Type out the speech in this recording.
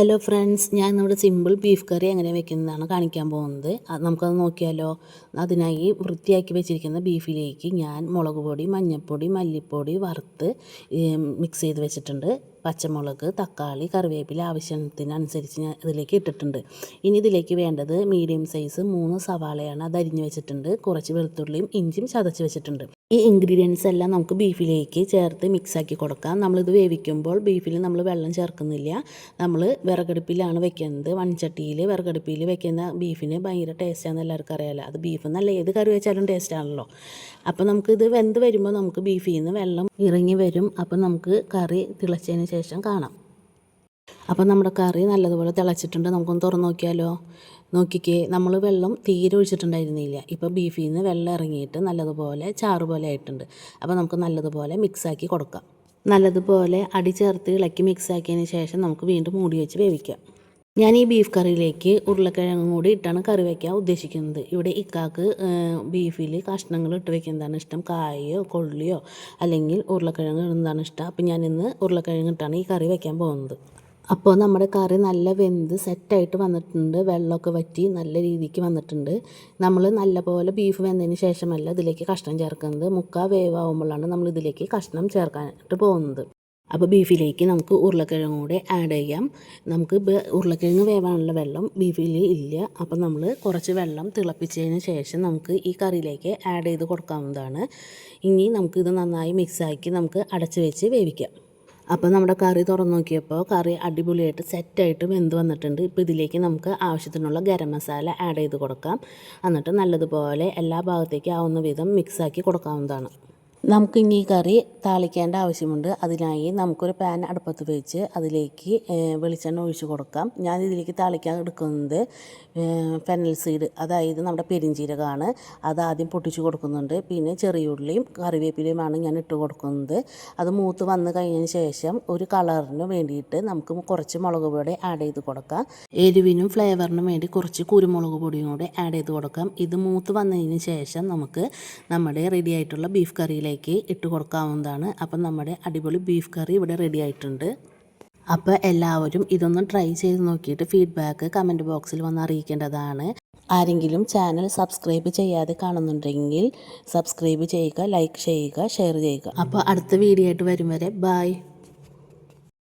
Hello friends, ഞാൻ നമ്മുടെ simple beef കറി എങ്ങനെ വെക്കുന്നതാണ് കാണിക്കാൻ പോകുന്നത്. നമുക്കത് നോക്കിയാലോ. അതിനായി വൃത്തിയാക്കി വെച്ചിരിക്കുന്ന ബീഫിലേക്ക് ഞാൻ മുളക് പൊടി, മഞ്ഞൾപ്പൊടി, മല്ലിപ്പൊടി വറുത്ത് മിക്സ് ചെയ്ത് വെച്ചിട്ടുണ്ട്. പച്ചമുളക്, തക്കാളി, കറിവേപ്പില ആവശ്യത്തിനനുസരിച്ച് ഞാൻ ഇതിലേക്ക് ഇട്ടിട്ടുണ്ട്. ഇനി ഇതിലേക്ക് വേണ്ടത് മീഡിയം സൈസ് 3 സവാളയാണ്. അത് അരിഞ്ഞ് വെച്ചിട്ടുണ്ട്. കുറച്ച് വെളുത്തുള്ളിയും ഇഞ്ചിയും ചതച്ച് വെച്ചിട്ടുണ്ട്. ഈ ഇൻഗ്രീഡിയൻസ് എല്ലാം നമുക്ക് ബീഫിലേക്ക് ചേർത്ത് മിക്സാക്കി കൊടുക്കാം. നമ്മളിത് വേവിക്കുമ്പോൾ ബീഫിൽ നമ്മൾ വെള്ളം ചേർക്കുന്നില്ല. നമ്മൾ വിറകടുപ്പിലാണ് വെക്കുന്നത്. മൺചട്ടിയിൽ വിറകടുപ്പിൽ വെക്കുന്ന ബീഫിന് ഭയങ്കര ടേസ്റ്റാണെന്ന് എല്ലാവർക്കും അറിയാമല്ലോ. അത് ബീഫ് എന്നല്ല, ഏത് കറി വെച്ചാലും ടേസ്റ്റാണല്ലോ. അപ്പോൾ നമുക്കിത് വെന്ത് വരുമ്പോൾ നമുക്ക് ബീഫിൽ നിന്ന് വെള്ളം ഇറങ്ങി വരും. അപ്പോൾ നമുക്ക് കറി തിളച്ചതിന് ശേഷം കാണാം. അപ്പോൾ നമ്മുടെ കറി നല്ലതുപോലെ തിളച്ചിട്ടുണ്ട്. നമുക്കൊന്ന് തുറന്ന് നോക്കിയാലോ. നോക്കിക്കേ, നമ്മൾ വെള്ളം തീരെ ഒഴിച്ചിട്ടുണ്ടായിരുന്നില്ല. ഇപ്പോൾ ബീഫിൽ നിന്ന് വെള്ളം ഇറങ്ങിയിട്ട് നല്ലതുപോലെ ചാറ് പോലെ ആയിട്ടുണ്ട്. അപ്പോൾ നമുക്ക് നല്ലതുപോലെ മിക്സാക്കി കൊടുക്കാം. നല്ലതുപോലെ അടി ചേർത്ത് ഇളക്കി മിക്സാക്കിയതിന് ശേഷം നമുക്ക് വീണ്ടും മൂടി വെച്ച് വേവിക്കാം. ഞാൻ ഈ ബീഫ് കറിയിലേക്ക് ഉരുളക്കിഴങ്ങും കൂടി ഇട്ടാണ് കറി വയ്ക്കാൻ ഉദ്ദേശിക്കുന്നത്. ഇവിടെ ഇക്കാക്ക് ബീഫിൽ കഷ്ണങ്ങൾ ഇട്ട് വയ്ക്കുന്നതാണ് ഇഷ്ടം. കായോ കൊള്ളിയോ അല്ലെങ്കിൽ ഉരുളക്കിഴങ്ങ് ഇടുന്നതാണ് ഇഷ്ടം. അപ്പോൾ ഞാനിന്ന് ഉരുളക്കിഴങ്ങ് ഇട്ടാണ് ഈ കറി വയ്ക്കാൻ പോകുന്നത്. അപ്പോൾ നമ്മുടെ കറി നല്ല വെന്ത് സെറ്റായിട്ട് വന്നിട്ടുണ്ട്. വെള്ളമൊക്കെ വറ്റി നല്ല രീതിക്ക് വന്നിട്ടുണ്ട്. നമ്മൾ നല്ലപോലെ ബീഫ് വെന്തതിന് ശേഷമല്ല ഇതിലേക്ക് കഷ്ണം ചേർക്കുന്നത്. മുക്കാൽ വേവാകുമ്പോഴാണ് നമ്മൾ ഇതിലേക്ക് കഷ്ണം ചേർക്കാനായിട്ട് പോകുന്നത്. അപ്പോൾ ബീഫിലേക്ക് നമുക്ക് ഉരുളക്കിഴങ്ങ് കൂടെ ആഡ് ചെയ്യാം. നമുക്ക് ഉരുളക്കിഴങ്ങ് വേവാനുള്ള വെള്ളം ബീഫിൽ ഇല്ല. അപ്പോൾ നമ്മൾ കുറച്ച് വെള്ളം തിളപ്പിച്ചതിന് ശേഷം നമുക്ക് ഈ കറിയിലേക്ക് ആഡ് ചെയ്ത് കൊടുക്കാവുന്നതാണ്. ഇനി നമുക്കിത് നന്നായി മിക്സാക്കി നമുക്ക് അടച്ച് വെച്ച് വേവിക്കാം. അപ്പോൾ നമ്മുടെ കറി തുറന്ന് നോക്കിയപ്പോൾ കറി അടിപൊളിയായിട്ട് സെറ്റായിട്ട് വെന്ത് വന്നിട്ടുണ്ട്. ഇപ്പോൾ ഇതിലേക്ക് നമുക്ക് ആവശ്യത്തിനുള്ള ഗരം മസാല ആഡ് ചെയ്ത് കൊടുക്കാം. എന്നിട്ട് നല്ലതുപോലെ എല്ലാ ഭാഗത്തേക്കും ആവുന്ന വിധം മിക്സാക്കി കൊടുക്കാവുന്നതാണ്. നമുക്കിനി ഈ കറി താളിക്കേണ്ട ആവശ്യമുണ്ട്. അതിനായി നമുക്കൊരു പാൻ അടുപ്പത്ത് വെച്ച് അതിലേക്ക് വെളിച്ചെണ്ണ ഒഴിച്ച് കൊടുക്കാം. ഞാൻ ഇതിലേക്ക് താളിക്കാൻ എടുക്കുന്നത് ഫെനൽ സീഡ്, അതായത് നമ്മുടെ പെരിഞ്ചീരകമാണ്. അത് ആദ്യം പൊട്ടിച്ച് കൊടുക്കുന്നുണ്ട്. പിന്നെ ചെറിയുള്ളിയും കറിവേപ്പിലയുമാണ് ഞാൻ ഇട്ട് കൊടുക്കുന്നത്. അത് മൂത്ത് വന്ന് കഴിഞ്ഞതിന് ശേഷം ഒരു കളറിന് വേണ്ടിയിട്ട് നമുക്ക് കുറച്ച് മുളക് പൊടി ആഡ് ചെയ്ത് കൊടുക്കാം. എരിവിനും ഫ്ലേവറിനും വേണ്ടി കുറച്ച് കുരുമുളക് പൊടിയും കൂടെ ആഡ് ചെയ്ത് കൊടുക്കാം. ഇത് മൂത്ത് വന്നതിന് ശേഷം നമുക്ക് നമ്മുടെ റെഡി ആയിട്ടുള്ള ബീഫ് കറിയിലേക്ക് ഇട്ട് കൊടുക്കാവുന്നതാണ്. അപ്പം നമ്മുടെ അടിപൊളി ബീഫ് കറി ഇവിടെ റെഡി ആയിട്ടുണ്ട്. അപ്പോൾ എല്ലാവരും ഇതൊന്ന് ട്രൈ ചെയ്ത് നോക്കിയിട്ട് ഫീഡ്ബാക്ക് കമൻറ്റ് ബോക്സിൽ വന്ന് അറിയിക്കേണ്ടതാണ്. ആരെങ്കിലും ചാനൽ സബ്സ്ക്രൈബ് ചെയ്യാതെ കാണുന്നുണ്ടെങ്കിൽ സബ്സ്ക്രൈബ് ചെയ്യുക, ലൈക്ക് ചെയ്യുക, ഷെയർ ചെയ്യുക. അപ്പോൾ അടുത്ത വീഡിയോ ആയിട്ട് വരും വരെ ബൈ.